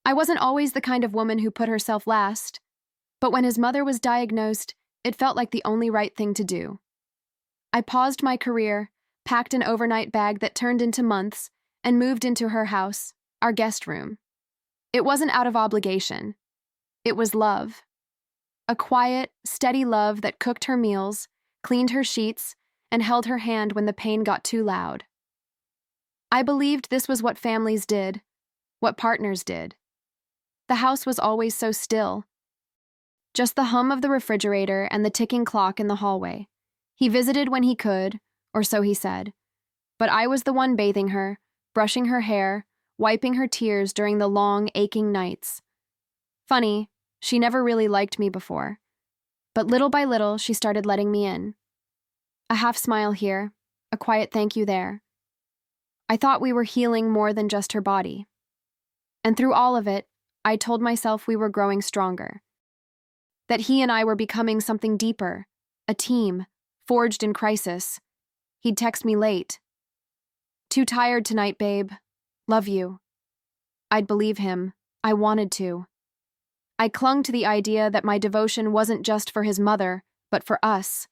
I wasn't always the kind of woman who put herself last, but when his mother was diagnosed, it felt like the only right thing to do. I paused my career, packed an overnight bag that turned into months, and moved into her house, our guest room. It wasn't out of obligation. It was love. A quiet, steady love that cooked her meals, cleaned her sheets, and held her hand when the pain got too loud. I believed this was what families did, what partners did. The house was always so still. Just the hum of the refrigerator and the ticking clock in the hallway. He visited when he could, or so he said. But I was the one bathing her, brushing her hair, wiping her tears during the long, aching nights. Funny, she never really liked me before. But little by little, she started letting me in. A half smile here, a quiet thank you there. I thought we were healing more than just her body. And through all of it, I told myself we were growing stronger. That he and I were becoming something deeper, a team, forged in crisis. He'd text me late. "Too tired tonight, babe. Love you." I'd believe him. I wanted to. I clung to the idea that my devotion wasn't just for his mother, but for us.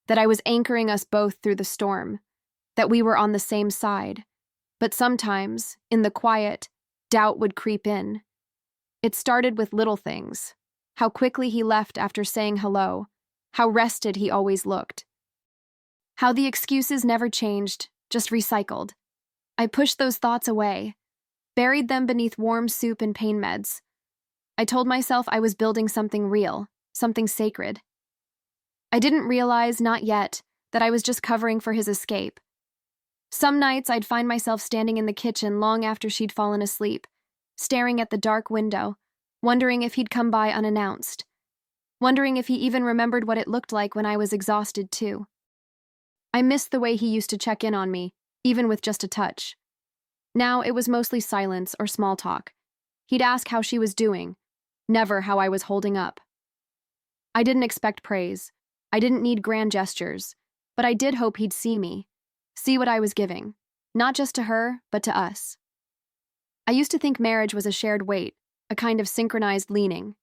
That I was anchoring us both through the storm. That we were on the same side. But sometimes, in the quiet, doubt would creep in. It started with little things. How quickly he left after saying hello. How rested he always looked. How the excuses never changed, just recycled. I pushed those thoughts away, buried them beneath warm soup and pain meds. I told myself I was building something real, something sacred. I didn't realize, not yet, that I was just covering for his escape. Some nights I'd find myself standing in the kitchen long after she'd fallen asleep, staring at the dark window, wondering if he'd come by unannounced, wondering if he even remembered what it looked like when I was exhausted too. I missed the way he used to check in on me, even with just a touch. Now it was mostly silence or small talk. He'd ask how she was doing, never how I was holding up. I didn't expect praise. I didn't need grand gestures, but I did hope he'd see me, see what I was giving, not just to her, but to us. I used to think marriage was a shared weight, a kind of synchronized leaning.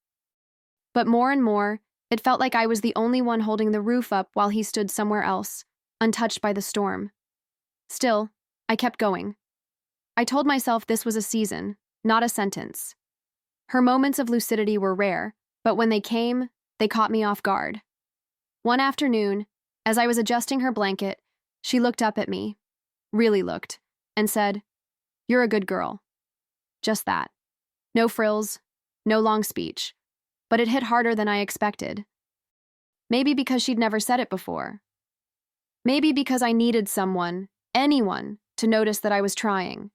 But more and more, it felt like I was the only one holding the roof up while he stood somewhere else, untouched by the storm. Still, I kept going. I told myself this was a season, not a sentence. Her moments of lucidity were rare, but when they came, they caught me off guard. One afternoon, as I was adjusting her blanket, she looked up at me, really looked, and said, "You're a good girl." Just that. No frills, no long speech, but it hit harder than I expected. Maybe because she'd never said it before. Maybe because I needed someone, anyone, to notice that I was trying.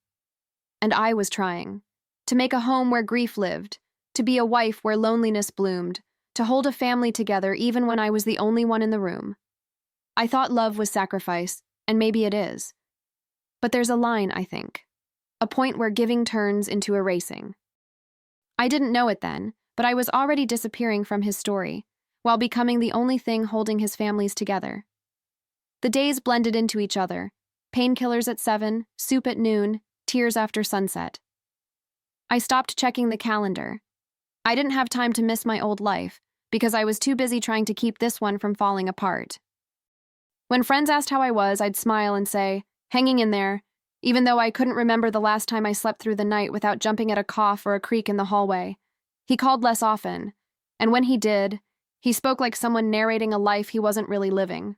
And I was trying. To make a home where grief lived, to be a wife where loneliness bloomed, to hold a family together even when I was the only one in the room. I thought love was sacrifice, and maybe it is. But there's a line, I think. A point where giving turns into erasing. I didn't know it then, but I was already disappearing from his story, while becoming the only thing holding his families together. The days blended into each other. Painkillers at 7, soup at noon, tears after sunset. I stopped checking the calendar. I didn't have time to miss my old life, because I was too busy trying to keep this one from falling apart. When friends asked how I was, I'd smile and say, "Hanging in there," even though I couldn't remember the last time I slept through the night without jumping at a cough or a creak in the hallway. He called less often, and when he did, he spoke like someone narrating a life he wasn't really living.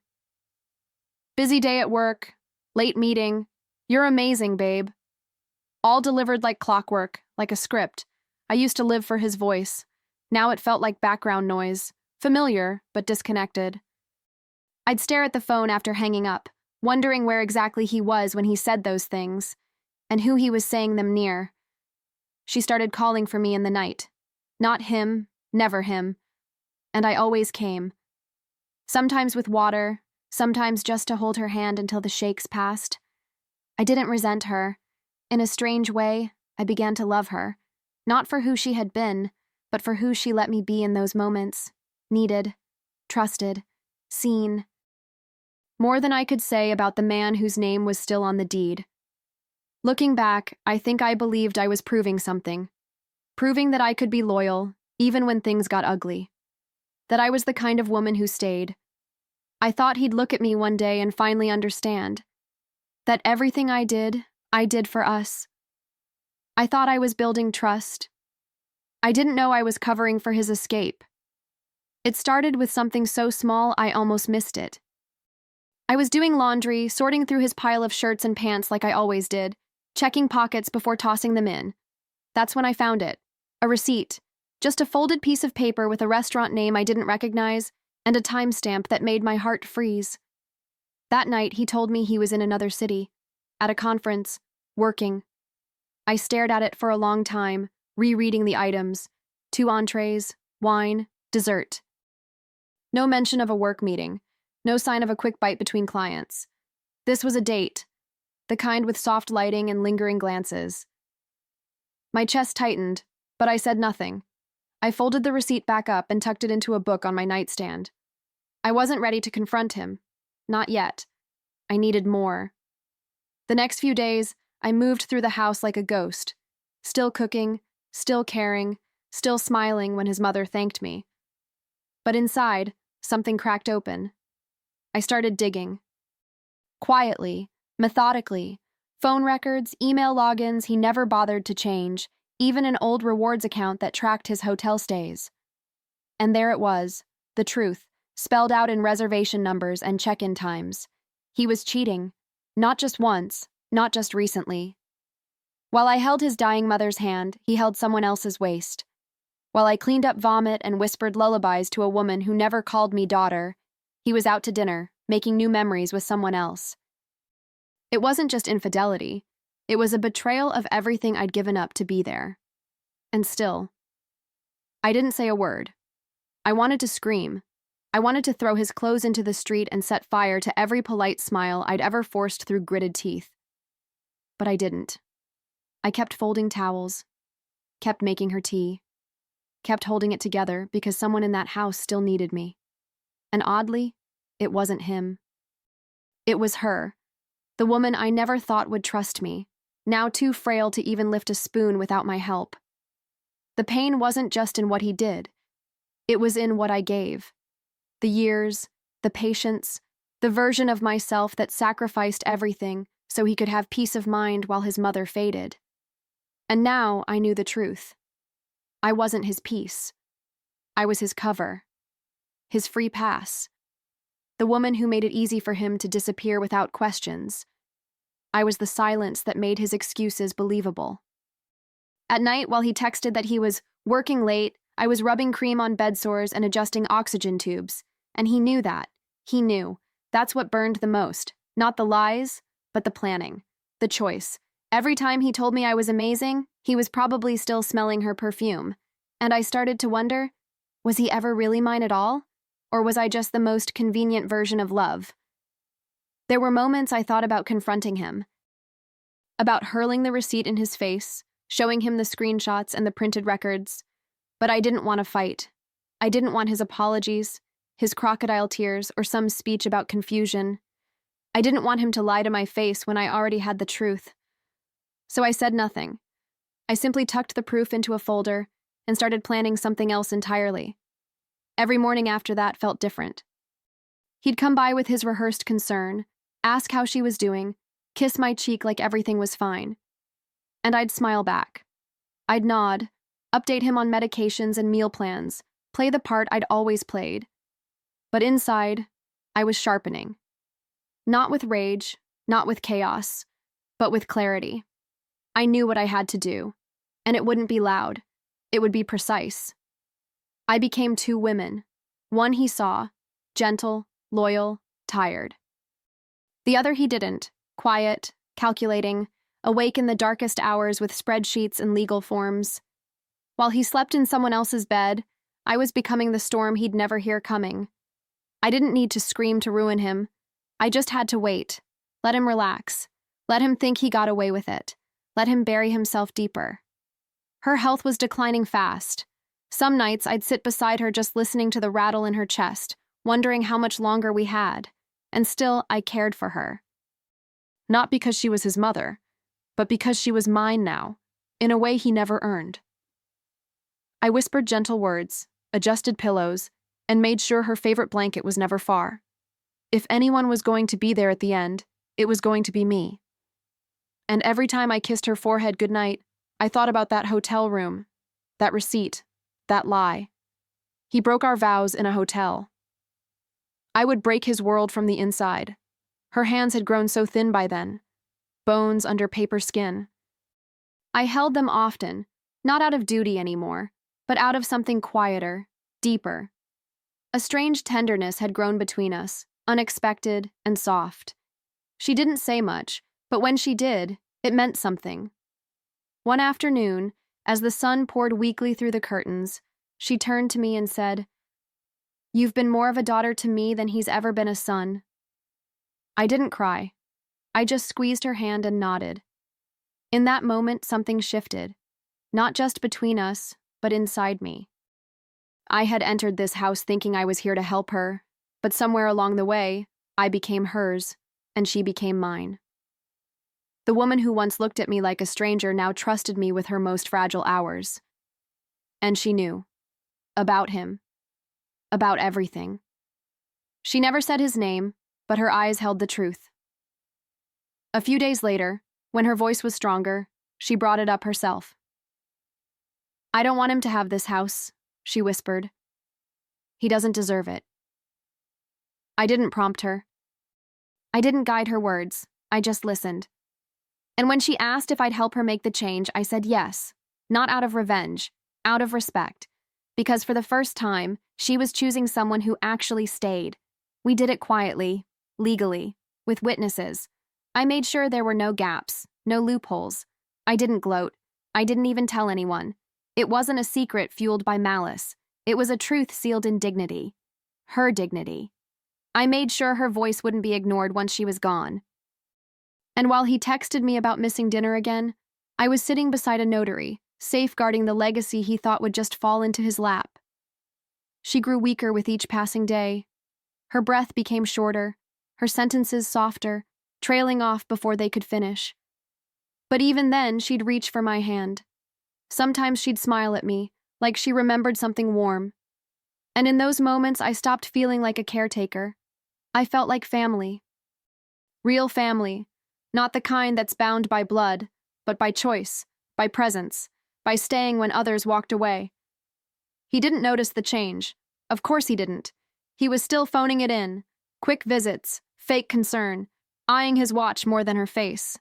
Busy day at work, late meeting, "You're amazing, babe." All delivered like clockwork, like a script. I used to live for his voice. Now it felt like background noise, familiar, but disconnected. I'd stare at the phone after hanging up, wondering where exactly he was when he said those things, and who he was saying them near. She started calling for me in the night. Not him, never him. And I always came. Sometimes with water, sometimes just to hold her hand until the shakes passed. I didn't resent her. In a strange way, I began to love her, not for who she had been, but for who she let me be in those moments, needed, trusted, seen. More than I could say about the man whose name was still on the deed. Looking back, I think I believed I was proving something. proving that I could be loyal, even when things got ugly. That I was the kind of woman who stayed. I thought he'd look at me one day and finally understand that everything I did for us. I thought I was building trust. I didn't know I was covering for his escape. It started with something so small I almost missed it. I was doing laundry, sorting through his pile of shirts and pants like I always did, checking pockets before tossing them in. That's when I found it. A receipt. Just a folded piece of paper with a restaurant name I didn't recognize and a timestamp that made my heart freeze. That night, he told me he was in another city, at a conference, working. I stared at it for a long time, rereading the items. 2 entrees, wine, dessert. No mention of a work meeting. No sign of a quick bite between clients. This was a date, the kind with soft lighting and lingering glances. My chest tightened, but I said nothing. I folded the receipt back up and tucked it into a book on my nightstand. I wasn't ready to confront him. Not yet. I needed more. The next few days, I moved through the house like a ghost, still cooking, still caring, still smiling when his mother thanked me. But inside, something cracked open. I started digging. Quietly, methodically, phone records, email logins he never bothered to change, even an old rewards account that tracked his hotel stays. And there it was, the truth, spelled out in reservation numbers and check-in times. He was cheating, not just once, not just recently. While I held his dying mother's hand, he held someone else's waist. While I cleaned up vomit and whispered lullabies to a woman who never called me daughter, he was out to dinner, making new memories with someone else. It wasn't just infidelity. It was a betrayal of everything I'd given up to be there. And still, I didn't say a word. I wanted to scream. I wanted to throw his clothes into the street and set fire to every polite smile I'd ever forced through gritted teeth. But I didn't. I kept folding towels, kept making her tea, kept holding it together because someone in that house still needed me. And oddly, it wasn't him. It was her, the woman I never thought would trust me, now too frail to even lift a spoon without my help. The pain wasn't just in what he did. It was in what I gave. The years, the patience, the version of myself that sacrificed everything so he could have peace of mind while his mother faded. And now I knew the truth. I wasn't his peace. I was his cover. His free pass. The woman who made it easy for him to disappear without questions. I was the silence that made his excuses believable. At night, while he texted that he was working late, I was rubbing cream on bed sores and adjusting oxygen tubes. And he knew that. He knew. That's what burned the most. Not the lies, but the planning. The choice. Every time he told me I was amazing, he was probably still smelling her perfume. And I started to wonder, was he ever really mine at all? Or was I just the most convenient version of love? There were moments I thought about confronting him. About hurling the receipt in his face, showing him the screenshots and the printed records. But I didn't want to fight. I didn't want his apologies, his crocodile tears, or some speech about confusion. I didn't want him to lie to my face when I already had the truth. So I said nothing. I simply tucked the proof into a folder and started planning something else entirely. Every morning after that felt different. He'd come by with his rehearsed concern, ask how she was doing, kiss my cheek like everything was fine. And I'd smile back. I'd nod, update him on medications and meal plans, play the part I'd always played. But inside, I was sharpening. Not with rage, not with chaos, but with clarity. I knew what I had to do, and it wouldn't be loud. It would be precise. I became 2 women. One he saw, gentle, loyal, tired. The other he didn't, quiet, calculating, awake in the darkest hours with spreadsheets and legal forms. While he slept in someone else's bed, I was becoming the storm he'd never hear coming. I didn't need to scream to ruin him. I just had to wait. Let him relax. Let him think he got away with it. Let him bury himself deeper. Her health was declining fast. Some nights I'd sit beside her just listening to the rattle in her chest, wondering how much longer we had. And still, I cared for her. Not because she was his mother, but because she was mine now, in a way he never earned. I whispered gentle words, adjusted pillows, and made sure her favorite blanket was never far. If anyone was going to be there at the end, it was going to be me. And every time I kissed her forehead goodnight, I thought about that hotel room, that receipt, that lie. He broke our vows in a hotel. I would break his world from the inside. Her hands had grown so thin by then, bones under paper skin. I held them often, not out of duty anymore, but out of something quieter, deeper. A strange tenderness had grown between us, unexpected and soft. She didn't say much, but when she did, it meant something. One afternoon, as the sun poured weakly through the curtains, she turned to me and said, "You've been more of a daughter to me than he's ever been a son." I didn't cry. I just squeezed her hand and nodded. In that moment, something shifted, not just between us, but inside me. I had entered this house thinking I was here to help her, but somewhere along the way, I became hers, and she became mine. The woman who once looked at me like a stranger now trusted me with her most fragile hours. And she knew. About him. About everything. She never said his name, but her eyes held the truth. A few days later, when her voice was stronger, she brought it up herself. "I don't want him to have this house," she whispered. "He doesn't deserve it." I didn't prompt her. I didn't guide her words. I just listened. And when she asked if I'd help her make the change, I said yes, not out of revenge, out of respect, because for the first time, she was choosing someone who actually stayed. We did it quietly, legally, with witnesses. I made sure there were no gaps, no loopholes. I didn't gloat. I didn't even tell anyone. It wasn't a secret fueled by malice. It was a truth sealed in dignity. Her dignity. I made sure her voice wouldn't be ignored once she was gone. And while he texted me about missing dinner again, I was sitting beside a notary, safeguarding the legacy he thought would just fall into his lap. She grew weaker with each passing day. Her breath became shorter, her sentences softer, trailing off before they could finish. But even then, she'd reach for my hand. Sometimes she'd smile at me, like she remembered something warm. And in those moments, I stopped feeling like a caretaker. I felt like family. Real family, not the kind that's bound by blood, but by choice, by presence, by staying when others walked away. He didn't notice the change. Of course he didn't. He was still phoning it in. Quick visits, fake concern, eyeing his watch more than her face.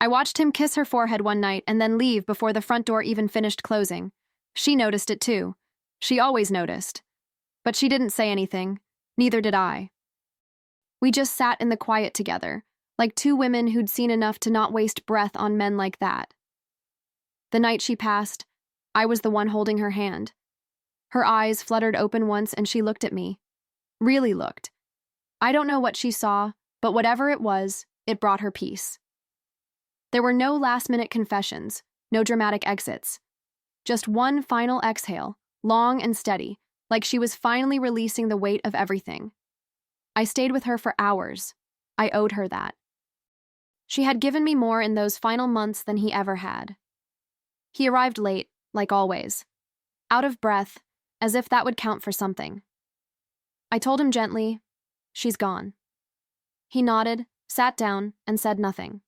I watched him kiss her forehead one night and then leave before the front door even finished closing. She noticed it too. She always noticed. But she didn't say anything. Neither did I. We just sat in the quiet together, like two women who'd seen enough to not waste breath on men like that. The night she passed, I was the one holding her hand. Her eyes fluttered open once and she looked at me. Really looked. I don't know what she saw, but whatever it was, it brought her peace. There were no last-minute confessions, no dramatic exits. Just one final exhale, long and steady, like she was finally releasing the weight of everything. I stayed with her for hours. I owed her that. She had given me more in those final months than he ever had. He arrived late, like always. Out of breath, as if that would count for something. I told him gently, "She's gone." He nodded, sat down, and said nothing.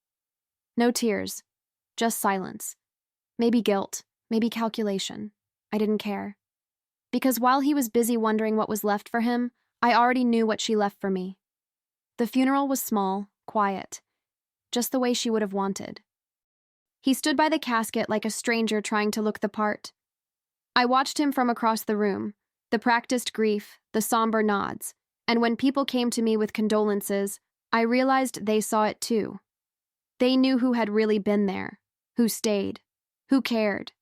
No tears, just silence. Maybe guilt, maybe calculation. I didn't care. Because while he was busy wondering what was left for him, I already knew what she left for me. The funeral was small, quiet, just the way she would have wanted. He stood by the casket like a stranger trying to look the part. I watched him from across the room, the practiced grief, the somber nods, and when people came to me with condolences, I realized they saw it too. They knew who had really been there, who stayed, who cared.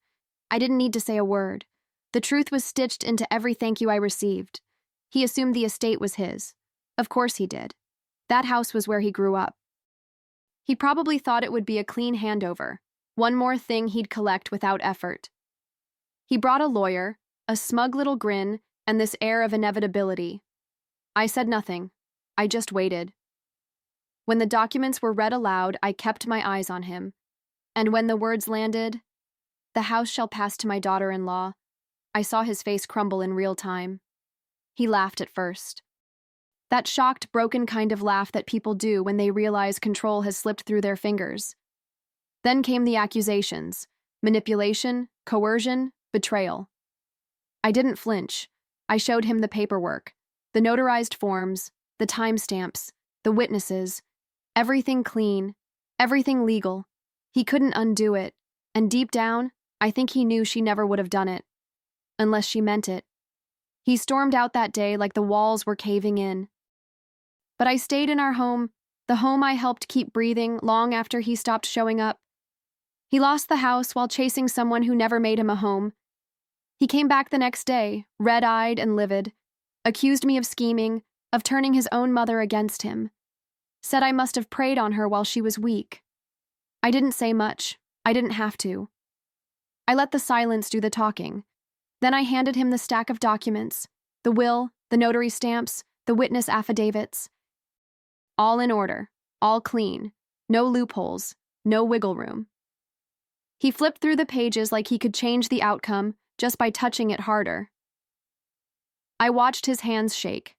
I didn't need to say a word. The truth was stitched into every thank you I received. He assumed the estate was his. Of course he did. That house was where he grew up. He probably thought it would be a clean handover, one more thing he'd collect without effort. He brought a lawyer, a smug little grin, and this air of inevitability. I said nothing. I just waited. When the documents were read aloud, I kept my eyes on him. And when the words landed, "The house shall pass to my daughter-in-law," I saw his face crumble in real time. He laughed at first. That shocked, broken kind of laugh that people do when they realize control has slipped through their fingers. Then came the accusations: manipulation, coercion, betrayal. I didn't flinch. I showed him the paperwork, the notarized forms, the timestamps, the witnesses, everything clean, everything legal. He couldn't undo it, and deep down, I think he knew she never would have done it, unless she meant it. He stormed out that day like the walls were caving in. But I stayed in our home, the home I helped keep breathing long after he stopped showing up. He lost the house while chasing someone who never made him a home. He came back the next day, red-eyed and livid, accused me of scheming, of turning his own mother against him. Said I must have preyed on her while she was weak. I didn't say much. I didn't have to. I let the silence do the talking. Then I handed him the stack of documents, the will, the notary stamps, the witness affidavits. All in order, all clean, no loopholes, no wiggle room. He flipped through the pages like he could change the outcome just by touching it harder. I watched his hands shake.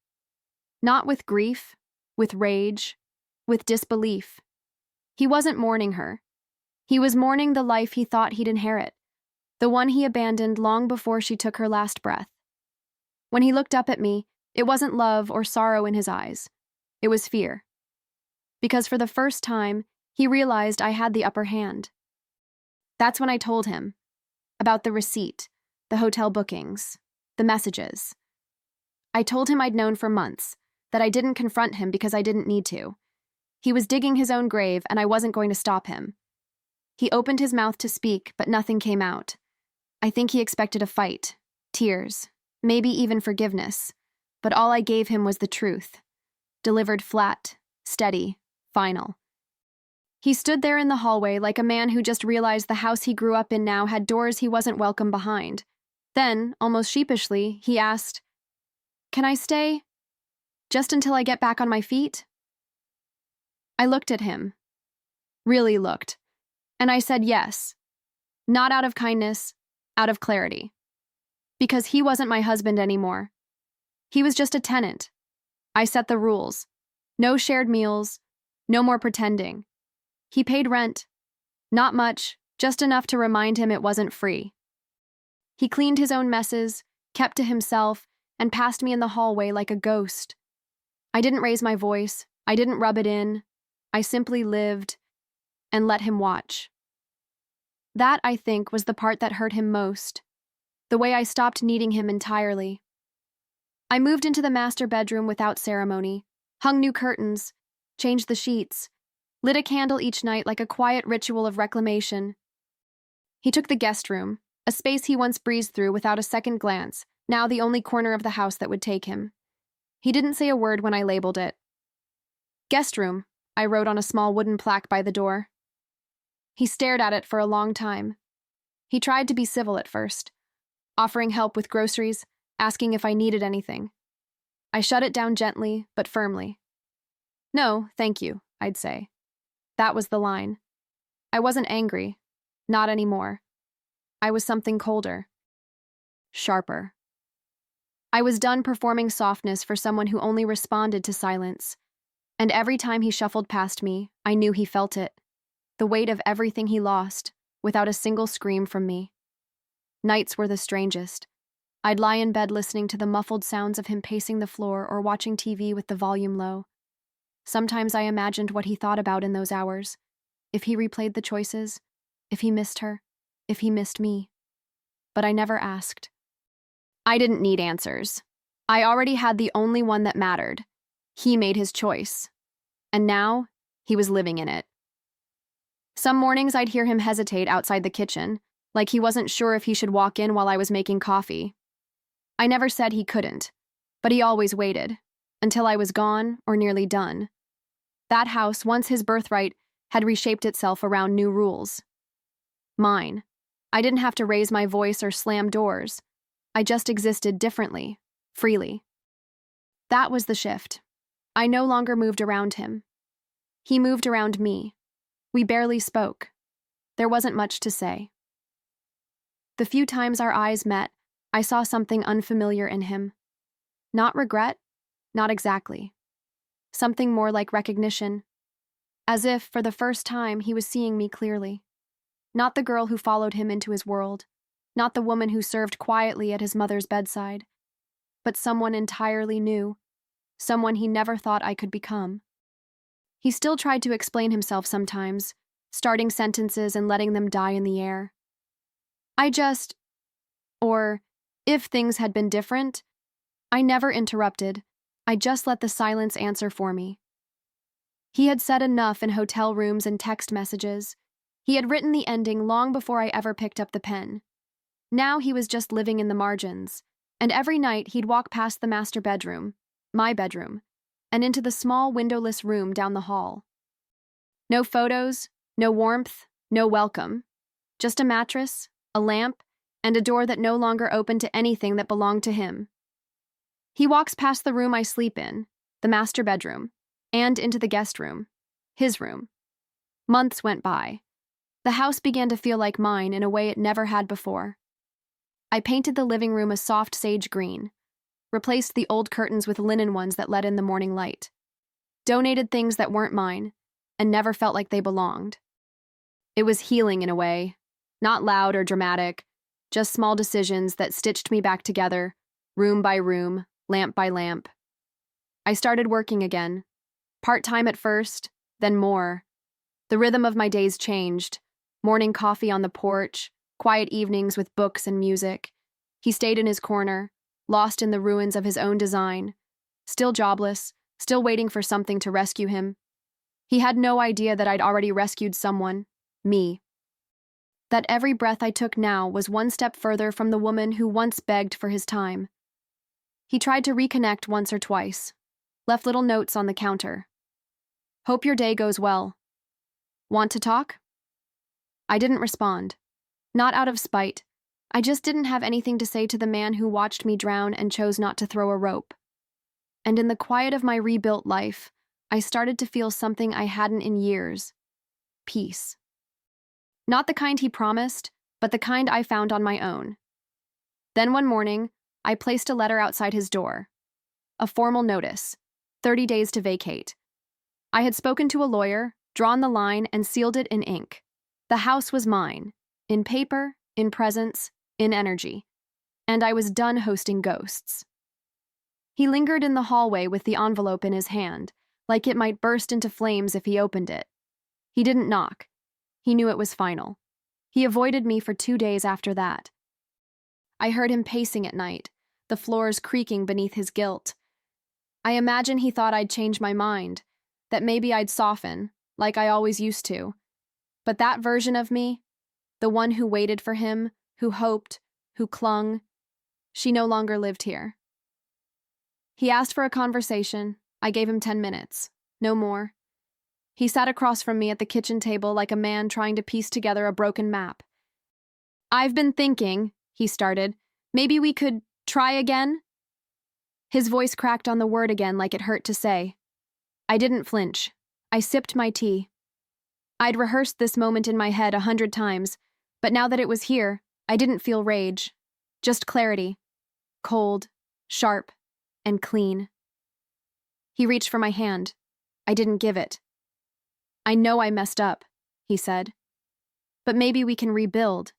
Not with grief, with rage, with disbelief. He wasn't mourning her. He was mourning the life he thought he'd inherit, the one he abandoned long before she took her last breath. When he looked up at me, it wasn't love or sorrow in his eyes. It was fear. Because for the first time, he realized I had the upper hand. That's when I told him about the receipt, the hotel bookings, the messages. I told him I'd known for months, that I didn't confront him because I didn't need to. He was digging his own grave, and I wasn't going to stop him. He opened his mouth to speak, but nothing came out. I think he expected a fight, tears, maybe even forgiveness, but all I gave him was the truth, delivered flat, steady, final. He stood there in the hallway like a man who just realized the house he grew up in now had doors he wasn't welcome behind. Then, almost sheepishly, he asked, "Can I stay? Just until I get back on my feet?" I looked at him. Really looked. And I said yes. Not out of kindness, out of clarity. Because he wasn't my husband anymore. He was just a tenant. I set the rules. No shared meals, no more pretending. He paid rent. Not much, just enough to remind him it wasn't free. He cleaned his own messes, kept to himself, and passed me in the hallway like a ghost. I didn't raise my voice. I didn't rub it in. I simply lived and let him watch. That, I think, was the part that hurt him most. The way I stopped needing him entirely. I moved into the master bedroom without ceremony, hung new curtains, changed the sheets, lit a candle each night like a quiet ritual of reclamation. He took the guest room, a space he once breezed through without a second glance, now the only corner of the house that would take him. He didn't say a word when I labeled it. "Guest room," I wrote on a small wooden plaque by the door. He stared at it for a long time. He tried to be civil at first, offering help with groceries, asking if I needed anything. I shut it down gently, but firmly. "No, thank you," I'd say. That was the line. I wasn't angry. Not anymore. I was something colder. Sharper. I was done performing softness for someone who only responded to silence. And every time he shuffled past me, I knew he felt it. The weight of everything he lost, without a single scream from me. Nights were the strangest. I'd lie in bed listening to the muffled sounds of him pacing the floor or watching TV with the volume low. Sometimes I imagined what he thought about in those hours. If he replayed the choices, if he missed her, if he missed me. But I never asked. I didn't need answers. I already had the only one that mattered. He made his choice. And now, he was living in it. Some mornings I'd hear him hesitate outside the kitchen, like he wasn't sure if he should walk in while I was making coffee. I never said he couldn't, but he always waited, until I was gone or nearly done. That house, once his birthright, had reshaped itself around new rules. Mine. I didn't have to raise my voice or slam doors. I just existed differently, freely. That was the shift. I no longer moved around him. He moved around me. We barely spoke. There wasn't much to say. The few times our eyes met, I saw something unfamiliar in him. Not regret, not exactly. Something more like recognition, as if, for the first time, he was seeing me clearly. Not the girl who followed him into his world, not the woman who served quietly at his mother's bedside, but someone entirely new, someone he never thought I could become. He still tried to explain himself sometimes, starting sentences and letting them die in the air. Or, if things had been different, I never interrupted. I just let the silence answer for me. He had said enough in hotel rooms and text messages. He had written the ending long before I ever picked up the pen. Now he was just living in the margins, and every night he'd walk past the master bedroom, my bedroom, and into the small windowless room down the hall. No photos, no warmth, no welcome. Just a mattress, a lamp, and a door that no longer opened to anything that belonged to him. He walks past the room I sleep in, the master bedroom, and into the guest room, his room. Months went by. The house began to feel like mine in a way it never had before. I painted the living room a soft sage green, replaced the old curtains with linen ones that let in the morning light, donated things that weren't mine, and never felt like they belonged. It was healing in a way, not loud or dramatic, just small decisions that stitched me back together, room by room, lamp by lamp. I started working again, part-time at first, then more. The rhythm of my days changed, morning coffee on the porch, quiet evenings with books and music. He stayed in his corner, lost in the ruins of his own design, still jobless, still waiting for something to rescue him. He had no idea that I'd already rescued someone, me. That every breath I took now was one step further from the woman who once begged for his time. He tried to reconnect once or twice, left little notes on the counter. Hope your day goes well. Want to talk? I didn't respond. Not out of spite. I just didn't have anything to say to the man who watched me drown and chose not to throw a rope. And in the quiet of my rebuilt life, I started to feel something I hadn't in years. Peace. Not the kind he promised, but the kind I found on my own. Then one morning, I placed a letter outside his door. A formal notice, 30 days to vacate. I had spoken to a lawyer, drawn the line, and sealed it in ink. The house was mine, in paper, in presence, in energy. And I was done hosting ghosts. He lingered in the hallway with the envelope in his hand, like it might burst into flames if he opened it. He didn't knock. He knew it was final. He avoided me for 2 days after that. I heard him pacing at night, the floors creaking beneath his guilt. I imagine he thought I'd change my mind, that maybe I'd soften, like I always used to. But that version of me, the one who waited for him, who hoped, who clung, she no longer lived here. He asked for a conversation. I gave him 10 minutes, no more. He sat across from me at the kitchen table like a man trying to piece together a broken map. I've been thinking, he started, maybe we could try again? His voice cracked on the word again like it hurt to say. I didn't flinch. I sipped my tea. I'd rehearsed this moment in my head 100 times, but now that it was here, I didn't feel rage. Just clarity. Cold, sharp, and clean. He reached for my hand. I didn't give it. I know I messed up, he said. But maybe we can rebuild.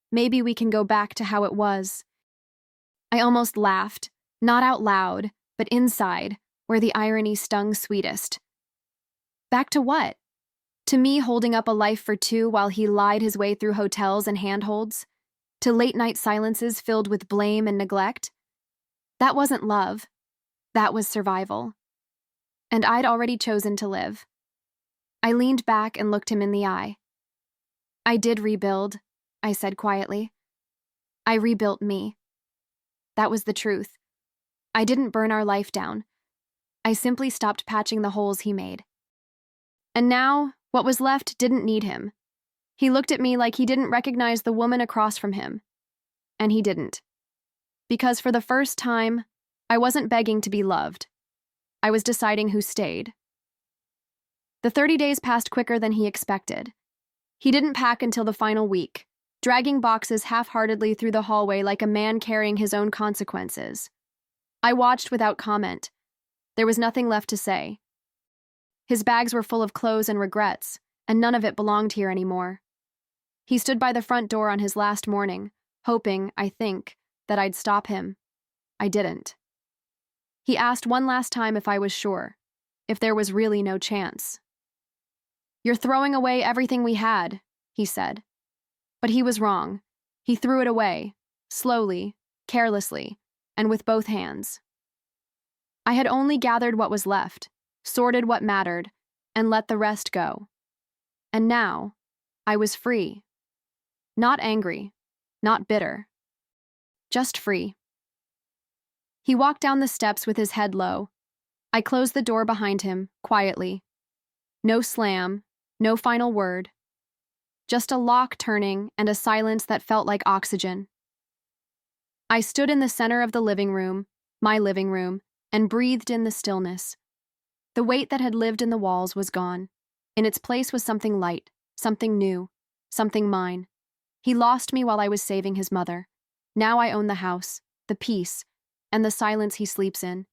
Maybe we can go back to how it was. I almost laughed, not out loud, but inside, where the irony stung sweetest. Back to what? To me holding up a life for two while he lied his way through hotels and handholds? To late-night silences filled with blame and neglect? That wasn't love. That was survival. And I'd already chosen to live. I leaned back and looked him in the eye. I did rebuild, I said quietly. I rebuilt me. That was the truth. I didn't burn our life down. I simply stopped patching the holes he made. And now, what was left didn't need him. He looked at me like he didn't recognize the woman across from him. And he didn't. Because for the first time, I wasn't begging to be loved. I was deciding who stayed. The 30 days passed quicker than he expected. He didn't pack until the final week, dragging boxes half-heartedly through the hallway like a man carrying his own consequences. I watched without comment. There was nothing left to say. His bags were full of clothes and regrets, and none of it belonged here anymore. He stood by the front door on his last morning, hoping, I think, that I'd stop him. I didn't. He asked one last time if I was sure, if there was really no chance. "You're throwing away everything we had," he said. But he was wrong. He threw it away, slowly, carelessly, and with both hands. I had only gathered what was left, sorted what mattered, and let the rest go. And now, I was free. Not angry, not bitter. Just free. He walked down the steps with his head low. I closed the door behind him, quietly. No slam, no final word. Just a lock turning and a silence that felt like oxygen. I stood in the center of the living room, my living room, and breathed in the stillness. The weight that had lived in the walls was gone. In its place was something light, something new, something mine. He lost me while I was saving his mother. Now I own the house, the peace, and the silence he sleeps in.